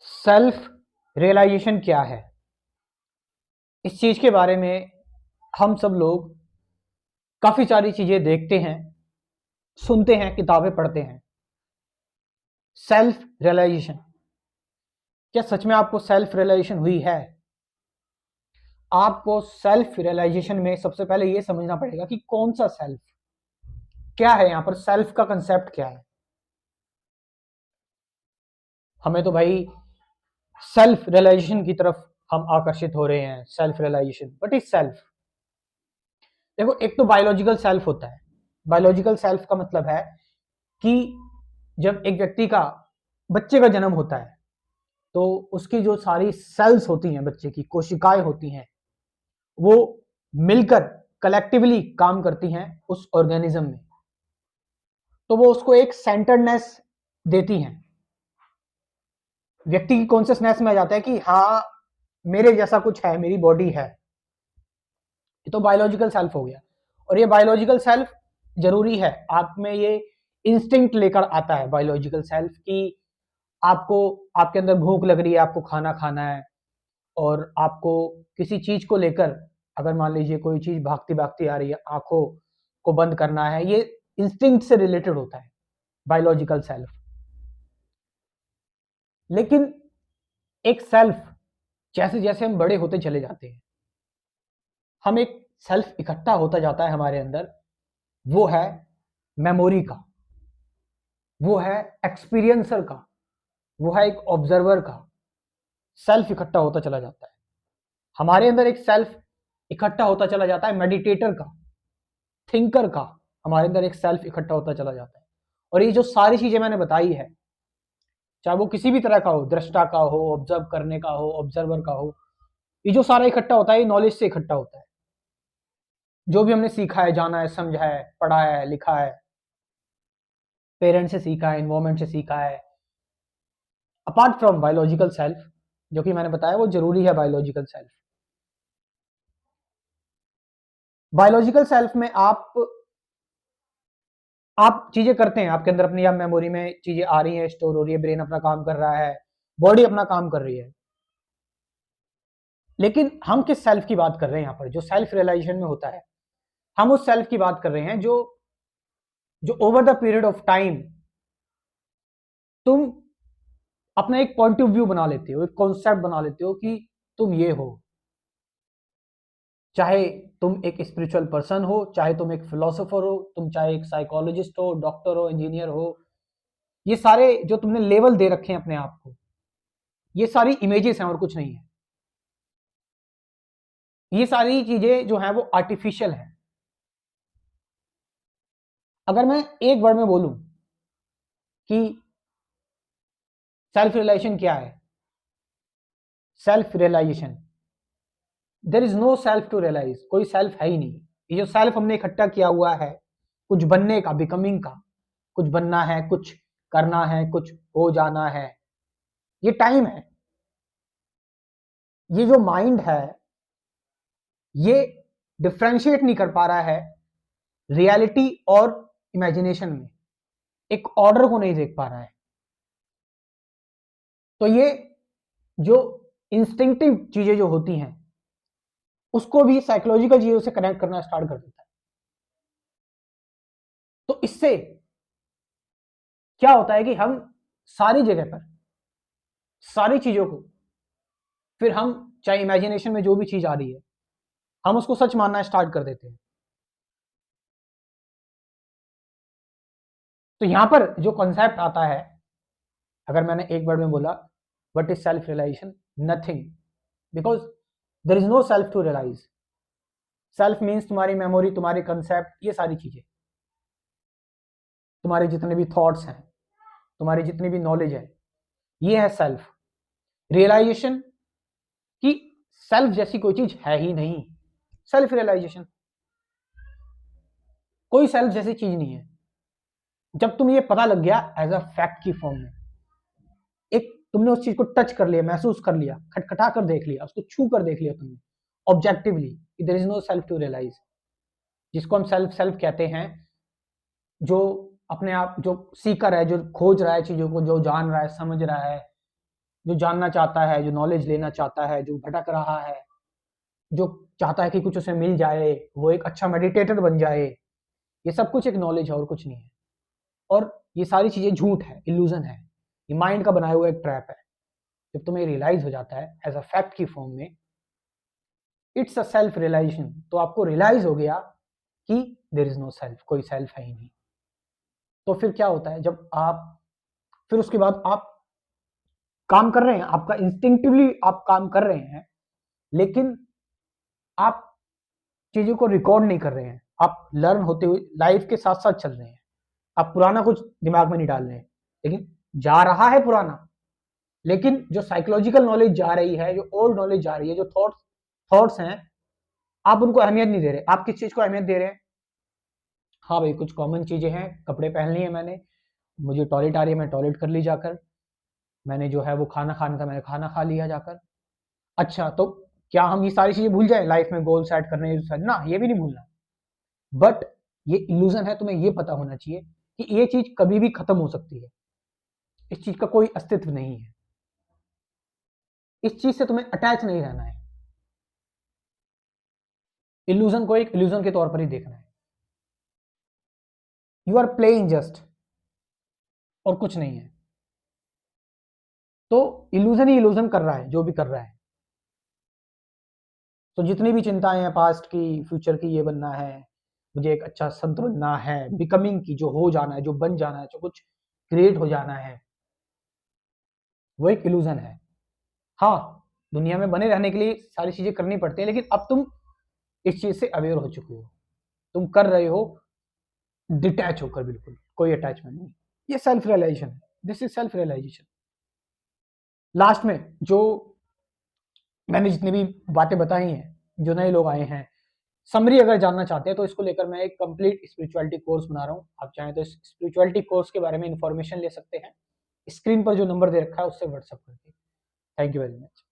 Self realization क्या है? इस चीज के बारे में हम सब लोग काफी सारी चीजें देखते हैं, सुनते हैं, किताबें पढ़ते हैं। सेल्फ रियलाइजेशन, क्या सच में आपको सेल्फ रियलाइजेशन हुई है? आपको सेल्फ रियलाइजेशन में सबसे पहले यह समझना पड़ेगा कि कौन सा सेल्फ, क्या है यहां पर सेल्फ का कंसेप्ट क्या है। हमें तो भाई सेल्फ रियलाइजेशन की तरफ हम आकर्षित हो रहे हैं। Self realization, what is self? देखो, एक तो बायोलॉजिकल सेल्फ होता है। बायोलॉजिकल सेल्फ का मतलब है कि जब एक व्यक्ति का, बच्चे का जन्म होता है तो उसकी जो सारी सेल्स होती हैं, बच्चे की कोशिकाएं होती हैं, वो मिलकर कलेक्टिवली काम करती हैं उस ऑर्गेनिज्म में। तो वो उसको एक सेंटर्डनेस देती हैं। व्यक्ति की कॉन्शियसनेस में आ जाता है कि हाँ, मेरे जैसा कुछ है, मेरी बॉडी है। ये तो बायोलॉजिकल सेल्फ हो गया। और ये बायोलॉजिकल सेल्फ जरूरी है, आप में ये इंस्टिंक्ट लेकर आता है बायोलॉजिकल सेल्फ कि आपको, आपके अंदर भूख लग रही है, आपको खाना खाना है, और आपको किसी चीज को लेकर, अगर मान लीजिए कोई चीज भागती भागती आ रही है, आंखों को बंद करना है, ये इंस्टिंक्ट से रिलेटेड होता है बायोलॉजिकल सेल्फ। लेकिन एक सेल्फ, जैसे जैसे हम बड़े होते चले जाते हैं, हम एक सेल्फ इकट्ठा होता जाता है हमारे अंदर। वो है मेमोरी का, वो है एक्सपीरियंसर का, वो है एक ऑब्जर्वर का। सेल्फ इकट्ठा होता चला जाता है हमारे अंदर। एक सेल्फ इकट्ठा होता चला जाता है मेडिटेटर का, थिंकर का। हमारे अंदर एक सेल्फ इकट्ठा होता चला जाता है। और ये जो सारी चीजें मैंने बताई है, चाहे वो किसी भी तरह का हो, दृष्टा का हो, ऑब्जर्व करने का हो, ऑब्जर्वर का हो, ये जो सारा इकट्ठा होता है, ये नॉलेज से इकट्ठा होता है। जो भी हमने सीखा है, जाना है, समझा है, पढ़ा है, लिखा है, पेरेंट्स से सीखा है, इन्वायरमेंट से सीखा है, अपार्ट फ्रॉम बायोलॉजिकल सेल्फ, जो कि मैंने बताया वो जरूरी है। बायोलॉजिकल सेल्फ, बायोलॉजिकल सेल्फ में आप चीजें करते हैं, आपके अंदर अपनी, आप मेमोरी में चीजें आ रही हैं, स्टोर हो रही है, ब्रेन अपना काम कर रहा है, बॉडी अपना काम कर रही है। लेकिन हम किस सेल्फ की बात कर रहे हैं यहाँ पर, जो सेल्फ रियलाइजेशन में होता है? हम उस सेल्फ की बात कर रहे हैं जो जो over the period of time तुम अपना एक पॉइंट ऑफ व्यू बना लेते हो, एक कॉन्सेप्ट बना लेते हो कि तुम ये हो। चाहे तुम एक स्पिरिचुअल पर्सन हो, चाहे तुम एक फिलोसोफर हो, तुम चाहे एक साइकोलॉजिस्ट हो, डॉक्टर हो, इंजीनियर हो, ये सारे जो तुमने लेवल दे रखे हैं अपने आप को, ये सारी इमेजेस हैं और कुछ नहीं है। ये सारी चीजें जो हैं वो आर्टिफिशियल हैं। अगर मैं एक वर्ड में बोलूं कि सेल्फ रियलाइजेशन क्या है, self realization, there is no self to realize. कोई सेल्फ है ही नहीं। ये जो सेल्फ हमने इकट्ठा किया हुआ है, कुछ बनने का, बिकमिंग का, कुछ बनना है, कुछ करना है, कुछ हो जाना है, ये टाइम है। ये जो माइंड है, ये डिफ्रेंशिएट नहीं कर पा रहा है रियलिटी और इमेजिनेशन में, एक ऑर्डर को नहीं देख पा रहा है। तो ये जो इंस्टिंक्टिव चीजें जो होती हैं, उसको भी साइकोलॉजिकल चीजों से कनेक्ट करना स्टार्ट कर देता है। तो इससे क्या होता है कि हम सारी जगह पर, सारी चीजों को, फिर हम चाहे इमेजिनेशन में जो भी चीज आ रही है, हम उसको सच मानना स्टार्ट कर देते हैं। तो यहां पर जो कॉन्सेप्ट आता है, अगर मैंने एक वर्ड में बोला, what is self realization? Nothing, because there is no self to realize. Self means तुम्हारी मेमोरी, तुम्हारे कंसेप्ट, ये सारी चीजें, तुम्हारे जितने भी थॉट्स हैं, तुम्हारी जितनी भी नॉलेज है, ये है सेल्फ। रियलाइजेशन कि सेल्फ जैसी कोई चीज है ही नहीं। सेल्फ रियलाइजेशन, कोई सेल्फ जैसी चीज नहीं है। जब तुम ये पता लग गया एज अ फैक्ट की फॉर्म में, एक तुमने उस चीज को टच कर लिया, महसूस कर लिया, खटखटा कर देख लिया, उसको छू कर देख लिया तुमने objectively, there is no self to realize, जिसको हम सेल्फ सेल्फ कहते हैं। जो अपने आप, जो सीकर है, जो खोज रहा है चीजों को, जो जान रहा है, समझ रहा है, जो जानना चाहता है, जो नॉलेज लेना चाहता है, जो भटक रहा है, जो चाहता है कि कुछ उसे मिल जाए, वो एक अच्छा मेडिटेटर बन जाए, ये सब कुछ एक नॉलेज है और कुछ नहीं है। और ये सारी चीजें झूठ है, इल्यूजन है, ये माइंड का बनाया हुआ एक ट्रैप है। जब तुम्हें रियलाइज हो जाता है एज अ फैक्ट की फॉर्म में, इट्स अ सेल्फ रियलाइजेशन, तो आपको रियलाइज हो गया कि देयर इज नो सेल्फ, कोई सेल्फ है ही नहीं। तो फिर क्या होता है, जब आप फिर उसके बाद आप काम कर रहे हैं, आपका इंस्टिंक्टिवली आप काम कर रहे हैं, लेकिन आप चीजों को रिकॉर्ड नहीं कर रहे हैं, आप लर्न होते हुए लाइफ के साथ साथ चल रहे हैं, आप पुराना कुछ दिमाग में नहीं डाल रहे हैं, लेकिन जा रहा है पुराना, लेकिन जो साइकोलॉजिकल नॉलेज जा रही है, जो ओल्ड नॉलेज जा रही है, जो थॉट्स हैं, आप उनको अहमियत नहीं दे रहे। आप किस चीज को अहमियत दे रहे हैं? हाँ भाई, कुछ कॉमन चीजें हैं, कपड़े पहन लिए मैंने, मुझे टॉयलेट आ रही है, मैं टॉयलेट कर ली जाकर, मैंने जो है वो खाना खाना था, मैंने खाना खा लिया जाकर। अच्छा, तो क्या हम ये सारी चीजें भूल जाए लाइफ में गोल सेट करने ना, ये भी नहीं भूलना। बट ये इल्यूजन है, तुम्हें ये पता होना चाहिए कि ये चीज कभी भी खत्म हो सकती है, इस चीज का कोई अस्तित्व नहीं है, इस चीज से तुम्हें अटैच नहीं रहना है, इल्यूजन को एक इल्यूजन के तौर पर ही देखना है। यू आर प्लेइंग जस्ट, और कुछ नहीं है। तो इल्यूजन ही इल्यूजन कर रहा है जो भी कर रहा है। तो जितनी भी चिंताएं हैं पास्ट की, फ्यूचर की, ये बनना है, मुझे एक अच्छा संत बनना है, बिकमिंग की, जो हो जाना है, जो बन जाना है, जो कुछ क्रिएट हो जाना है, वो एक इल्यूजन है। हाँ, दुनिया में बने रहने के लिए सारी चीजें करनी पड़ती है, लेकिन अब तुम इस चीज से अवेयर हो चुके हो, तुम कर रहे हो डिटैच होकर, बिल्कुल कोई अटैचमेंट नहीं। ये सेल्फ रियलाइजेशन है, this is self realization. Last में जो मैंने जितनी भी बातें बताई हैं, जो नए लोग आए हैं, समरी अगर जानना चाहते हैं तो इसको लेकर मैं एक कंप्लीट स्पिरिचुअलिटी कोर्स बना रहा हूँ। आप चाहें तो इस स्पिरिचुअलिटी कोर्स के बारे में इंफॉर्मेशन ले सकते हैं, स्क्रीन पर जो नंबर दे रखा है उससे व्हाट्सअप करके। Thank you very much.